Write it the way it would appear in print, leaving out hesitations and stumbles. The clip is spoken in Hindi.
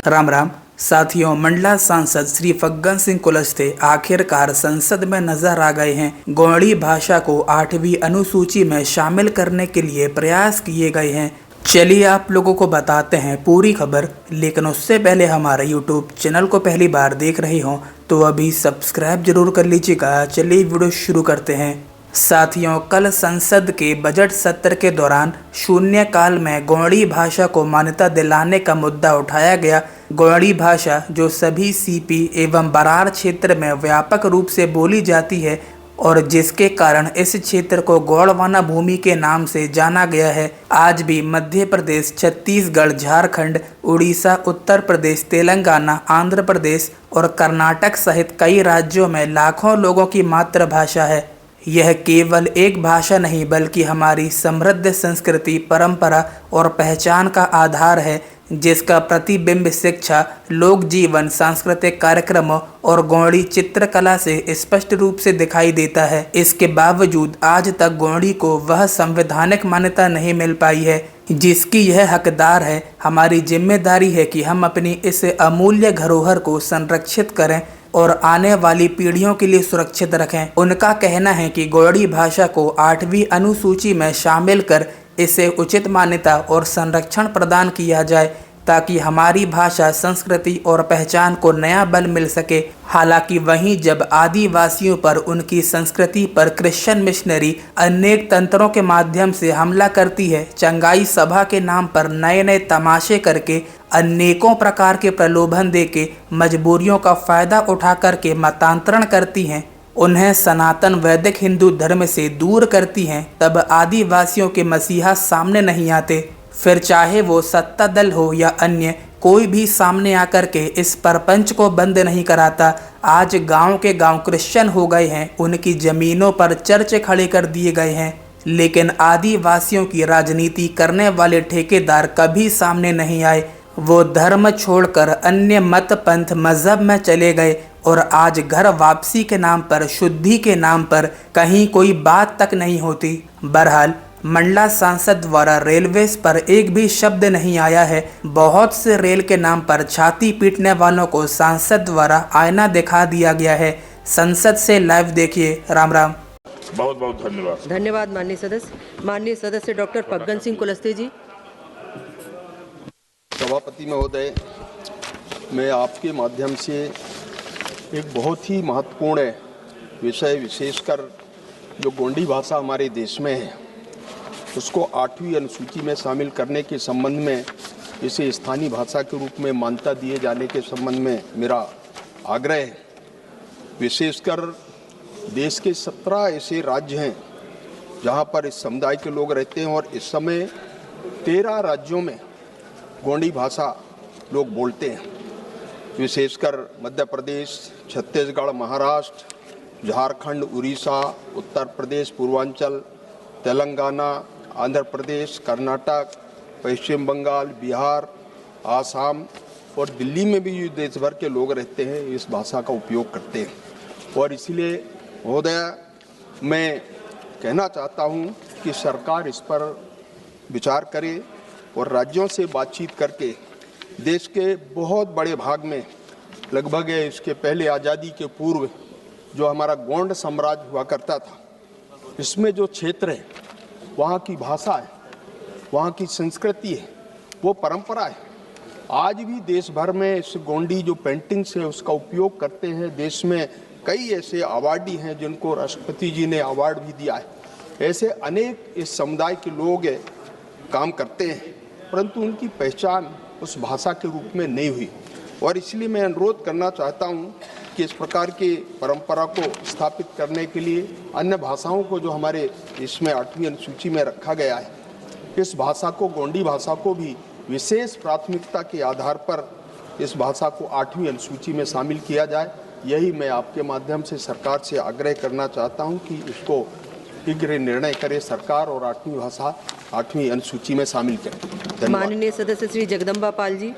राम राम साथियों, मंडला सांसद श्री फग्गन सिंह कुलस्ते आखिरकार संसद में नजर आ गए हैं। गोंडी भाषा को 8वीं अनुसूची में शामिल करने के लिए प्रयास किए गए हैं। चलिए आप लोगों को बताते हैं पूरी खबर, लेकिन उससे पहले हमारे यूट्यूब चैनल को पहली बार देख रहे हो तो अभी सब्सक्राइब जरूर कर लीजिएगा। चलिए वीडियो शुरू करते हैं। साथियों, कल संसद के बजट सत्र के दौरान शून्यकाल में गोंडी भाषा को मान्यता दिलाने का मुद्दा उठाया गया। गोंडी भाषा जो सभी सीपी एवं बरार क्षेत्र में व्यापक रूप से बोली जाती है और जिसके कारण इस क्षेत्र को गोंडवाना भूमि के नाम से जाना गया है, आज भी मध्य प्रदेश, छत्तीसगढ़, झारखंड, उड़ीसा, उत्तर प्रदेश, तेलंगाना, आंध्र प्रदेश और कर्नाटक सहित कई राज्यों में लाखों लोगों की मातृभाषा है। यह केवल एक भाषा नहीं बल्कि हमारी समृद्ध संस्कृति, परंपरा और पहचान का आधार है, जिसका प्रतिबिंब शिक्षा, लोक जीवन, सांस्कृतिक कार्यक्रमों और गोंडी चित्रकला से स्पष्ट रूप से दिखाई देता है। इसके बावजूद आज तक गोंडी को वह संवैधानिक मान्यता नहीं मिल पाई है जिसकी यह हकदार है। हमारी जिम्मेदारी है कि हम अपनी इस अमूल्य धरोहर को संरक्षित करें और आने वाली पीढ़ियों के लिए सुरक्षित रखें। उनका कहना है कि गोंडी भाषा को 8वीं अनुसूची में शामिल कर इसे उचित मान्यता और संरक्षण प्रदान किया जाए ताकि हमारी भाषा, संस्कृति और पहचान को नया बल मिल सके। हालांकि वहीं जब आदिवासियों पर, उनकी संस्कृति पर क्रिश्चियन मिशनरी अनेक तंत्रों के माध्यम से हमला करती है, चंगाई सभा के नाम पर नए नए तमाशे करके, अनेकों प्रकार के प्रलोभन देके, मजबूरियों का फायदा उठा करके मतांतरण करती हैं, उन्हें सनातन वैदिक हिंदू धर्म से दूर करती हैं, तब आदिवासियों के मसीहा सामने नहीं आते। फिर चाहे वो सत्ता दल हो या अन्य, कोई भी सामने आकर के इस परपंच को बंद नहीं कराता। आज गांव के गांव क्रिश्चियन हो गए हैं, उनकी जमीनों पर चर्च खड़े कर दिए गए हैं, लेकिन आदिवासियों की राजनीति करने वाले ठेकेदार कभी सामने नहीं आए। वो धर्म छोड़कर अन्य मत, पंथ, मजहब में चले गए और आज घर वापसी के नाम पर, शुद्धि के नाम पर कहीं कोई बात तक नहीं होती। बहरहाल मंडला सांसद द्वारा रेलवेज पर एक भी शब्द नहीं आया है। बहुत से रेल के नाम पर छाती पीटने वालों को सांसद द्वारा आईना दिखा दिया गया है। संसद से लाइव देखिए। राम राम। बहुत बहुत धन्यवाद। धन्यवाद माननीय सदस्य डॉक्टर फग्गन सिंह कुलस्ते जी। सभापति महोदय, मैं आपके माध्यम से एक बहुत ही महत्वपूर्ण विषय, विशेषकर जो गोंडी भाषा हमारे देश में है, उसको 8वीं अनुसूची में शामिल करने के संबंध में, इसे स्थानीय भाषा के रूप में मान्यता दिए जाने के संबंध में मेरा आग्रह है। विशेषकर देश के 17 ऐसे राज्य हैं जहां पर इस समुदाय के लोग रहते हैं और इस समय 13 राज्यों में गोंडी भाषा लोग बोलते हैं। विशेषकर मध्य प्रदेश, छत्तीसगढ़, महाराष्ट्र, झारखंड, उड़ीसा, उत्तर प्रदेश, पूर्वांचल, तेलंगाना, आंध्र प्रदेश, कर्नाटक, पश्चिम बंगाल, बिहार, आसाम और दिल्ली में भी देश भर के लोग रहते हैं, इस भाषा का उपयोग करते हैं। और इसलिए महोदय, मैं कहना चाहता हूं कि सरकार इस पर विचार करे और राज्यों से बातचीत करके देश के बहुत बड़े भाग में, लगभग इसके पहले आज़ादी के पूर्व जो हमारा गोंड साम्राज्य हुआ करता था, इसमें जो क्षेत्र है, वहाँ की भाषा है, वहाँ की संस्कृति है, वो परंपरा है, आज भी देश भर में इस गोंडी जो पेंटिंग्स है उसका उपयोग करते हैं। देश में कई ऐसे अवार्डी हैं जिनको राष्ट्रपति जी ने अवार्ड भी दिया है। ऐसे अनेक इस समुदाय के लोग काम करते हैं, परंतु उनकी पहचान उस भाषा के रूप में नहीं हुई। और इसलिए मैं अनुरोध करना चाहता हूं कि इस प्रकार की परंपरा को स्थापित करने के लिए अन्य भाषाओं को जो हमारे इसमें 8वीं अनुसूची में रखा गया है, इस भाषा को, गोंडी भाषा को भी विशेष प्राथमिकता के आधार पर इस भाषा को 8वीं अनुसूची में शामिल किया जाए। यही मैं आपके माध्यम से सरकार से आग्रह करना चाहता हूं कि इसको शीघ्र निर्णय करे सरकार और 8वीं भाषा 8वीं अनुसूची में शामिल करें। माननीय सदस्य श्री जगदम्बा पाल जी।